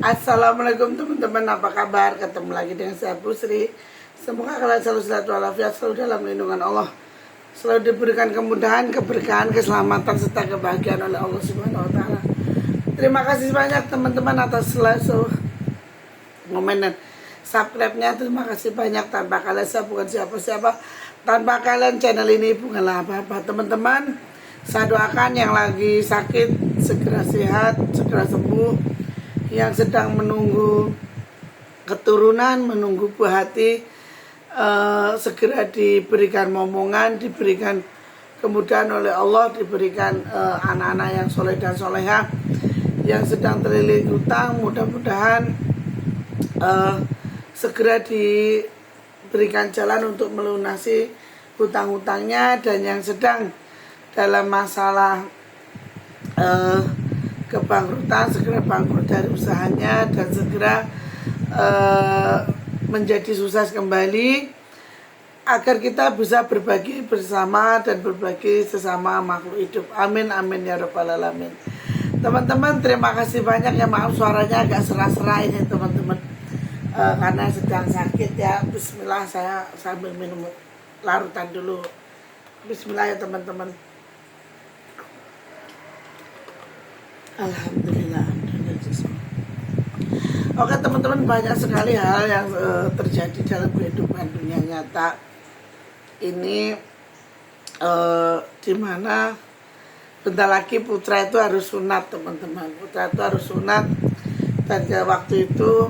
Assalamualaikum teman-teman, apa kabar? Ketemu lagi dengan saya Pusri. Semoga kalian selalu sehat walafiat, selalu dalam lindungan Allah, selalu diberikan kemudahan, keberkahan, keselamatan serta kebahagiaan oleh Allah Subhanahu wa taala. Terima kasih banyak teman-teman atas selalu komen dan subscribe-nya. Terima kasih banyak. Tanpa kalian saya bukan siapa-siapa. Tanpa kalian channel ini bukanlah apa-apa. Teman-teman, saya doakan yang lagi sakit segera sehat, segera sembuh. Yang sedang menunggu keturunan, menunggu buah hati, segera diberikan momongan, diberikan kemudahan oleh Allah, diberikan anak-anak yang soleh dan soleha. Yang sedang terlilit utang, mudah-mudahan segera diberikan jalan untuk melunasi hutang-hutangnya. Dan yang sedang dalam masalah kebangkrutan, segera bangkrut dari usahanya dan segera menjadi sukses kembali, agar kita bisa berbagi bersama dan berbagi sesama makhluk hidup. Amin amin ya rabbal alamin. Teman-teman, terima kasih banyak ya. Maaf suaranya agak serah-serah ini teman-teman, karena sedang sakit ya. Bismillah, saya sambil minum larutan dulu. Bismillah ya teman-teman. Alhamdulillah. Oke teman-teman, banyak sekali hal yang terjadi dalam kehidupan dunia nyata ini, dimana bentar lagi putra itu harus sunat teman-teman. Putra itu harus sunat, dan waktu itu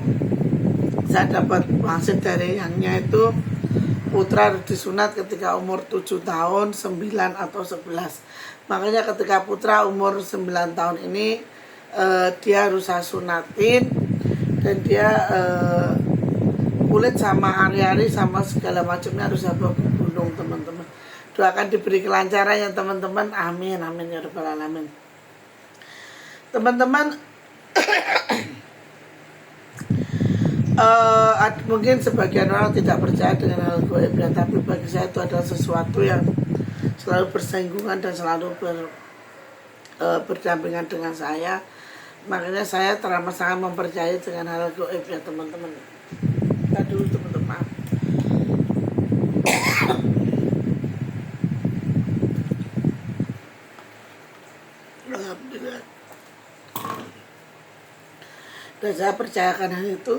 saya dapat wangsit dari yangnya itu putra harus disunat ketika umur 7 tahun, 9 atau 11. Makanya ketika putra umur 9 tahun ini dia harus saya sunatin, dan dia kulit sama ari-ari sama segala macamnya harus saya bawa ke gunung teman-teman. Doakan diberi kelancaran ya teman-teman. Amin amin ya rabbal alamin. Teman-teman, mungkin sebagian orang tidak percaya dengan hal gaib ya, tapi bagi saya itu adalah sesuatu yang selalu bersinggungan dan selalu berdampingan dengan saya. Makanya saya teramat sangat mempercayai dengan hal gaib ya teman-teman. Kita dulu teman-teman. Alhamdulillah. Dan saya percayakan hal itu.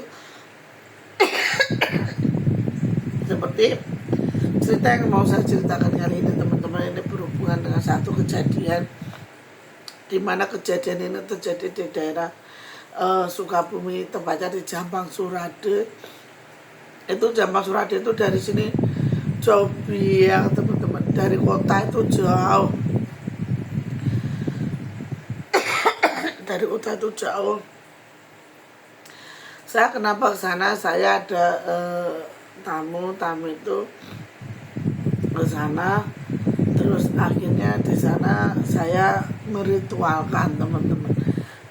Seperti cerita yang mau saya ceritakan kali ini teman-teman, ini berhubungan dengan satu kejadian, di mana kejadian ini terjadi di daerah Sukabumi, tempatnya di Jampang Surade. Itu Jampang Surade itu dari sini jauh biang teman-teman, dari kota itu jauh, dari kota itu jauh. Saya kenapa ke sana? Saya ada tamu itu ke sana, terus akhirnya di sana saya meritualkan teman-teman.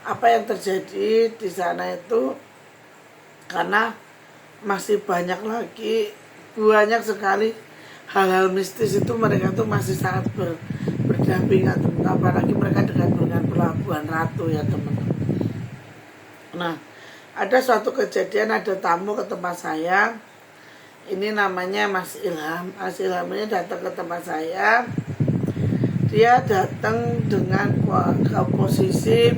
Apa yang terjadi di sana itu, karena masih banyak sekali hal-hal mistis itu, mereka tuh masih sangat berdampingan, apalagi mereka dengan Pelabuhan Ratu ya teman-teman. Nah, ada suatu kejadian, ada tamu ke tempat saya. Ini namanya Mas Ilham. Mas Ilham ini datang ke tempat saya. Dia datang dengan posisi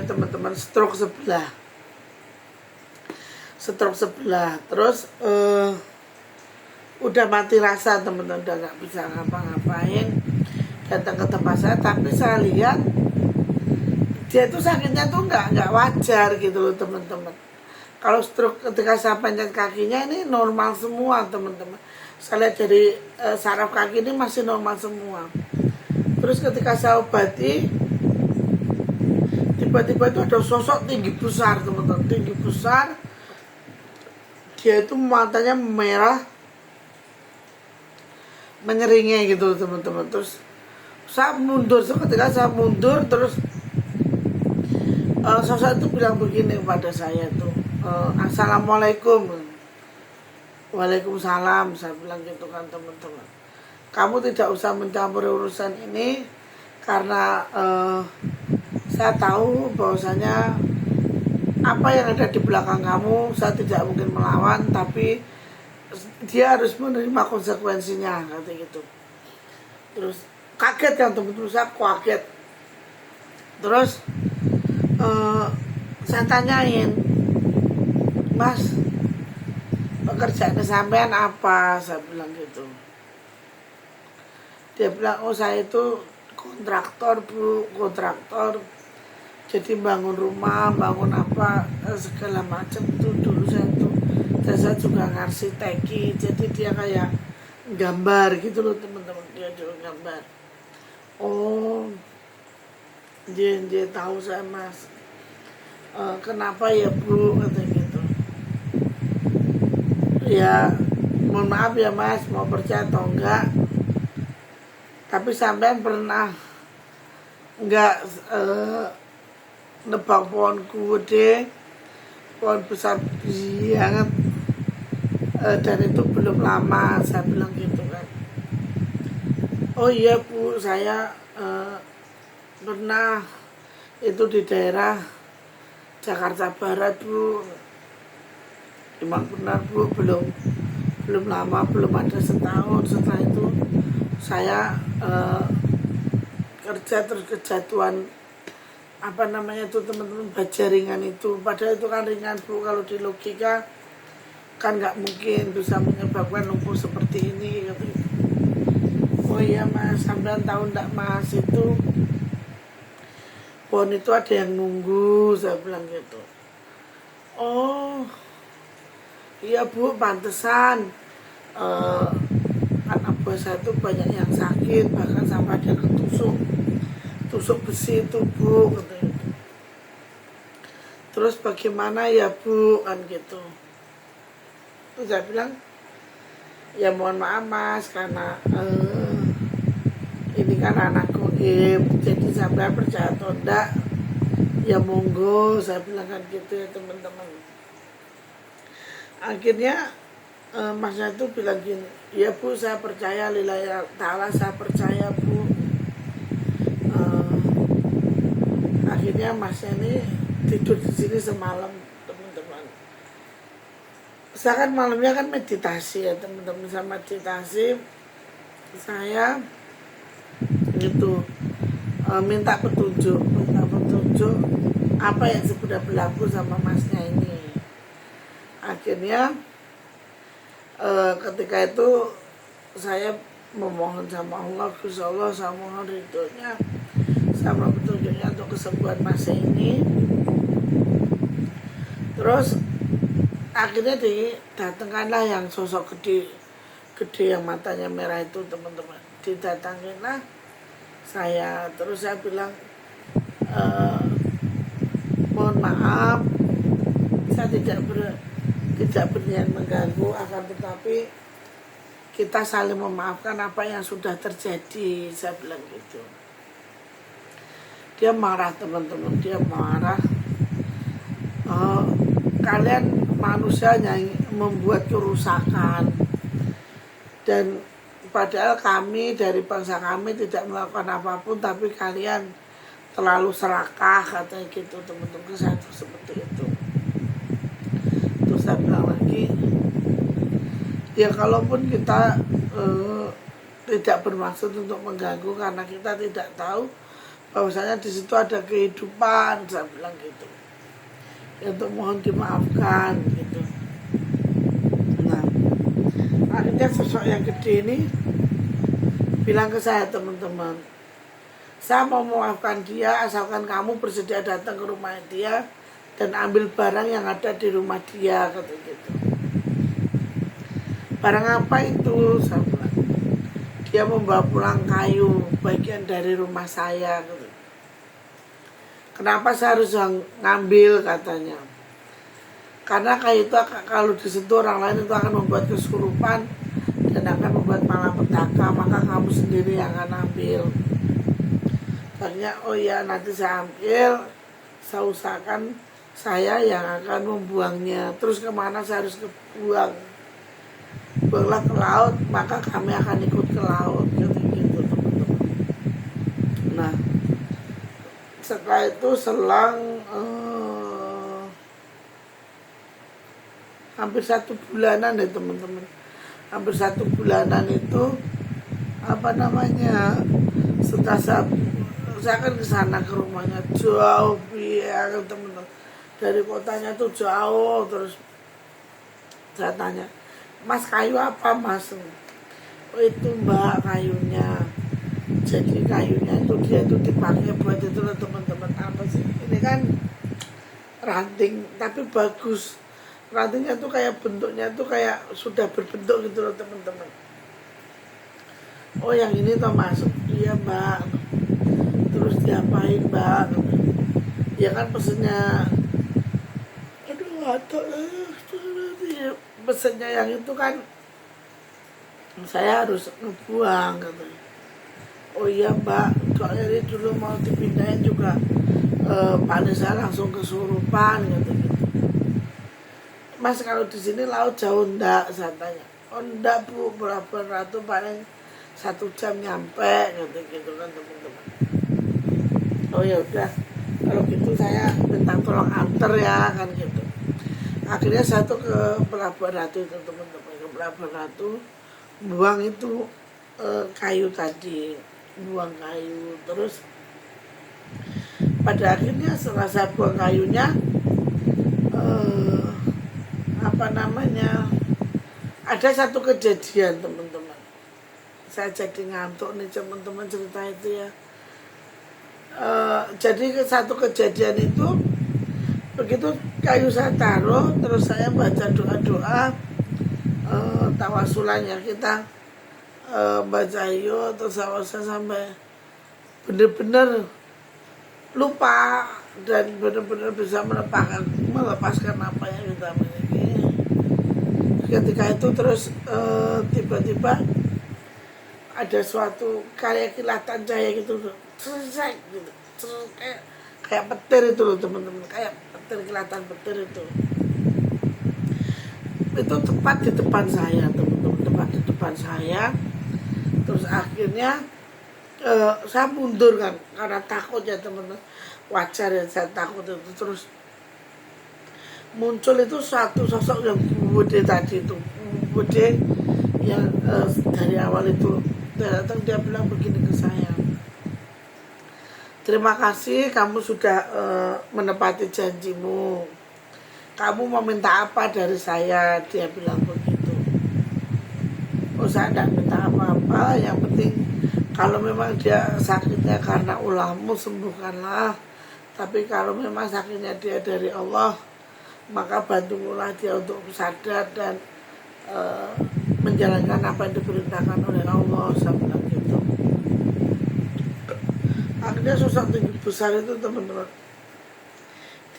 teman-teman, stroke sebelah. Terus udah mati rasa teman-teman, udah nggak bisa ngapa-ngapain. Datang ke tempat saya, tapi saya lihat dia itu sakitnya tuh nggak wajar gitu loh teman-teman. Kalau stroke ketika saya pencet kakinya ini normal semua teman-teman. Saya lihat dari saraf kaki ini masih normal semua. Terus ketika saya obati, tiba-tiba itu ada sosok tinggi besar teman-teman, tinggi besar. Dia itu matanya merah, menyeringai gitu teman-teman. Terus saya mundur, ketika saya mundur terus sosok itu bilang begini kepada saya tuh, Assalamualaikum. Waalaikumsalam, saya bilang gitu kan teman-teman. Kamu tidak usah mencampuri urusan ini, karena saya tahu bahwasanya apa yang ada di belakang kamu saya tidak mungkin melawan, tapi dia harus menerima konsekuensinya, kata gitu. Terus kaget kan teman-teman, saya kaget. Terus saya tanyain, Mas, pekerjaan sampean apa? Saya bilang gitu. Dia bilang, oh saya itu kontraktor Bu, kontraktor. Jadi bangun rumah, bangun apa, segala macam tuh dulu saya tuh. Dan saya juga ngarsiteki, jadi dia kayak gambar gitu loh teman-teman, dia juga gambar. Oh, dia tahu saya Mas. Kenapa ya Bu, kata gitu. Ya, mohon maaf ya Mas, mau percaya atau enggak, tapi sampean pernah enggak nebang pohon gede, pohon besar banget, dan itu belum lama, saya bilang gitu kan. Oh iya Bu, saya pernah itu di daerah Jakarta Barat Bu. Emang benar Bu, belum lama, belum ada setahun. Setelah itu saya kerja terus kejatuhan apa namanya itu teman-teman, baja ringan itu. Padahal itu kan ringan Bu, kalau di logika kan nggak mungkin bisa menyebabkan lumpuh seperti ini gitu. Oh iya Mas, sampean tahu nggak Mas, itu pohon itu ada yang nunggu, saya bilang gitu. Oh iya Bu, pantesan anak buah saya itu banyak yang sakit, bahkan sampai ada tusuk besi itu Bu, katanya. Terus bagaimana ya Bu, kan gitu. Terus saya bilang, ya mohon maaf Mas, karena ini kan anak goib, jadi sampai percaya atau enggak, ya monggo, saya bilang kan gitu ya teman-teman. Akhirnya Masnya itu bilang gini, ya Bu, saya percaya lillahi ta'ala, saya percaya Bu. Akhirnya Masnya ini tidur di sini semalam teman-teman. Saya kan malamnya kan meditasi ya teman-teman, sama meditasi saya gitu minta petunjuk apa yang sudah berlaku sama Masnya ini. Akhirnya ketika itu saya memohon sama Allah, Gusti Allah, saya mohon ridhonya sama petunjuknya untuk kesembuhan Masnya ini. Terus akhirnya didatangkanlah yang sosok gede yang matanya merah itu teman-teman. Didatanginlah saya, terus saya bilang mohon maaf, saya tidak berniat mengganggu, akan tetapi kita saling memaafkan apa yang sudah terjadi, saya bilang gitu. Dia marah teman-teman, dia marah. Kalian manusia yang membuat kerusakan, dan padahal kami dari bangsa kami tidak melakukan apapun, tapi kalian terlalu serakah, katanya gitu teman-teman. Saya seperti itu. Terus saya bilang lagi, ya kalaupun kita tidak bermaksud untuk mengganggu, karena kita tidak tahu bahwasanya di situ ada kehidupan, saya bilang gitu. Ya, untuk mohon dimaafkan gitu. Nah, akhirnya sosok yang gede ini bilang ke saya, teman-teman, saya mau memaafkan dia asalkan kamu bersedia datang ke rumah dia dan ambil barang yang ada di rumah dia, kata gitu. Barang apa itu? Saya bilang, dia membawa pulang kayu bagian dari rumah saya, gitu. Kenapa saya harus ngambil, katanya. Karena kayu itu kalau disentuh orang lain itu akan membuat kesurupan dan akan membuat malapetaka, maka kamu sendiri yang akan ambil. Akhirnya, oh ya nanti saya ambil, saya usahakan saya yang akan membuangnya. Terus kemana saya harus buanglah ke laut, maka kami akan ikut ke laut, gitu teman-teman. Nah, Setelah itu selang hampir 1 bulanan deh teman-teman, hampir 1 bulanan itu apa namanya, setelah saya kan ke sana ke rumahnya jauh ya teman-teman, dari kotanya tuh jauh. Terus saya tanya, mas kayu apa mas? Oh itu mbak kayunya, jadi kayunya itu dia tuh dipakai buat itu loh teman-teman. Apa sih ini kan ranting tapi bagus, rantingnya tuh kayak bentuknya tuh kayak sudah berbentuk gitu loh teman-teman. Oh yang ini toh masuk, iya mbak. Terus diapain mbak? Ya kan pesennya, aduh atau pesennya yang itu kan saya harus ngebuang katanya. Oh iya mbak, soalnya ini dulu mau dipindahin juga paling saya langsung kesurupan gitu. Mas kalau di sini laut jauh ndak? Saya tanya. Oh ndak bu, berapa ratu paling 1 jam nyampe gitu kan teman-teman. Oh ya udah, kalau gitu saya minta tolong anter ya kan gitu. Akhirnya saya tuh ke Pelabuhan Ratu itu teman-teman, ke Pelabuhan Ratu buang itu kayu tadi, buang kayu. Terus pada akhirnya setelah saya buang kayunya, apa namanya, ada satu kejadian teman-teman. Saya jadi ngantuk nih teman-teman cerita itu ya. Jadi satu kejadian itu, begitu kayu saya taruh, terus saya baca doa-doa tawasulannya kita baca yo, terus saya sampai bener-bener lupa dan bener-bener bisa melepaskan apa yang kita miliki. Ketika itu terus tiba-tiba ada suatu kayak kilatan cahaya gitu, selesai gitu, kayak petir itu loh teman-teman, kayak petir, kilatan petir itu tepat di depan saya teman-teman, tepat di depan saya. Terus akhirnya saya mundur kan karena takut ya teman-teman, wajar ya saya takut itu. Terus muncul itu satu sosok yang bude tadi itu, bude yang dari awal itu datang, dia bilang begini ke saya, terima kasih kamu sudah menepati janjimu, kamu mau minta apa dari saya, dia bilang begitu. Oh saya tidak minta apa-apa, yang penting kalau memang dia sakitnya karena ulahmu sembuhkanlah, tapi kalau memang sakitnya dia dari Allah maka bantulah dia untuk sadar dan menjalankan apa yang diperintahkan oleh Allah, saya bilang gitu. Akhirnya sosok tinggi besar itu teman-teman,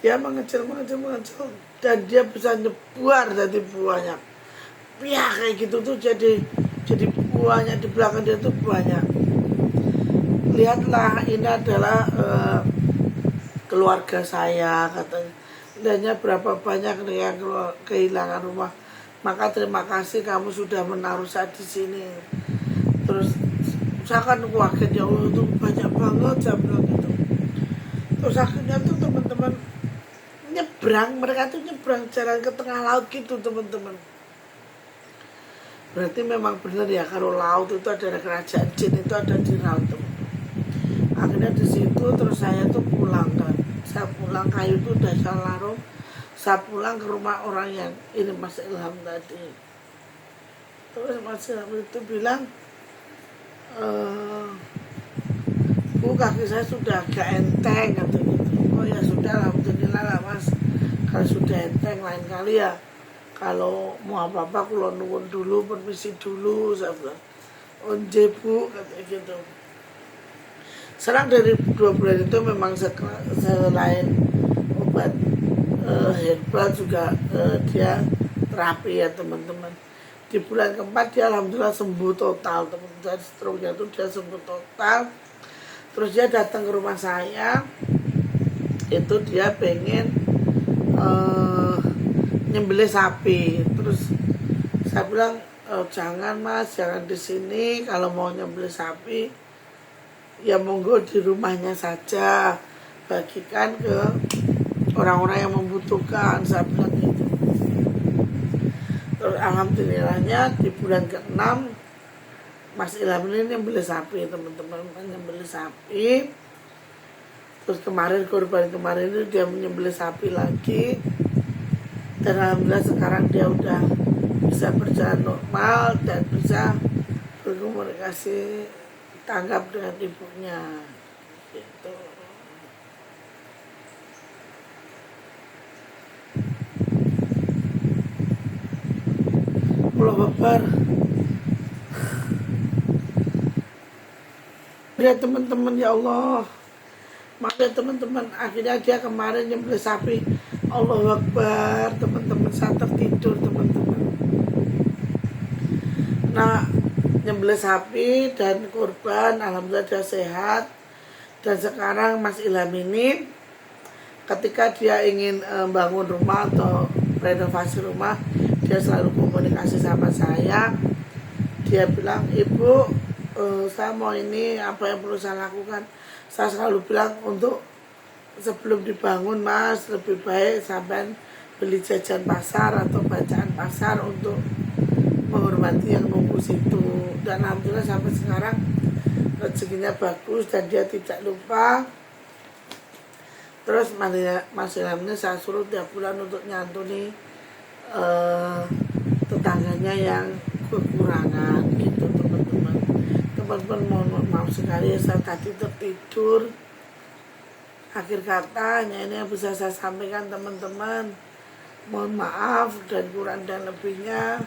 dia mengecil dan dia bisa nyebar dari buahnya. Ya kayak gitu tuh, jadi buahnya di belakang dia tuh banyak. Lihatlah ini adalah keluarga saya katanya. Lihatnya berapa banyak yang kehilangan rumah. Maka terima kasih kamu sudah menaruh saya di sini. Terus saya kan kaget, ya Allah itu banyak banget, saya bilang gitu. Terus akhirnya tuh teman-teman nyebrang, mereka tuh nyebrang jalan ke tengah laut gitu teman-teman. Berarti memang benar ya kalau laut itu ada kerajaan jin, itu ada di laut teman-teman. Akhirnya di situ terus saya tuh pulang kan, saya pulang, kayu itu udah saya larung, saya pulang ke rumah orang yang ini Mas Ilham tadi. Terus Mas Ilham itu bilang, Bu kaki saya sudah agak enteng katanya. Oh ya sudah, alhamdulillah lah Mas, kalau sudah enteng lain kali ya kalau mau apa-apa kulo nuwun dulu, permisi dulu, saya bilang. Onje Bu katanya gitu. Serang dari 2 bulan itu memang selain obat herbal juga dia terapi ya teman-teman. Di bulan keempat dia alhamdulillah sembuh total teman-teman. Stroke-nya itu dia sembuh total. Terus dia datang ke rumah saya, itu dia pengen nyembelih sapi. Terus saya bilang jangan Mas, jangan di sini, kalau mau nyembelih sapi ya monggo di rumahnya saja. dibagikan ke orang-orang yang membutuhkan, saya bilang gitu. Terus alhamdulillahnya di bulan ke-6 Mas Ilham ini nyembelih sapi, teman-teman, nyembelih sapi. Terus kemarin kurban kemarin itu dia menyembelih sapi lagi, dan alhamdulillah sekarang dia udah bisa berjalan normal dan bisa berkomunikasi tanggap dengan ibunya gitu. Allahu Akbar. Ya teman-teman, ya Allah, maaf ya teman-teman, akhirnya dia kemarin nyembelih sapi. Allahu Akbar, teman-teman, saya tertidur teman-teman. Nah, nyembelih sapi dan kurban, alhamdulillah dia sehat. Dan sekarang Mas Ilham ini ketika dia ingin bangun rumah atau renovasi rumah, dia selalu komunikasi sama saya. Dia bilang, ibu, saya mau ini, apa yang perlu saya lakukan. Saya selalu bilang, untuk sebelum dibangun mas, lebih baik sampai beli jajan pasar atau bacaan pasar untuk menghormati yang nunggu situ. Dan alhamdulillah sampai sekarang rezekinya bagus dan dia tidak lupa. Terus Mas Ilham ini saya suruh tiap bulan untuk nyantuni tetangganya yang kekurangan gitu teman-teman. Teman-teman mohon maaf sekali ya, saya tadi tertidur. Akhir kata hanya ini yang bisa saya sampaikan teman-teman. Mohon maaf dan kurang dan lebihnya.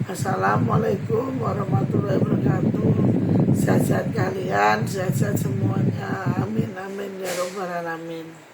Assalamualaikum warahmatullahi wabarakatuh. Sehat-sehat kalian, sehat-sehat semuanya. Amin amin ya robbal alamin.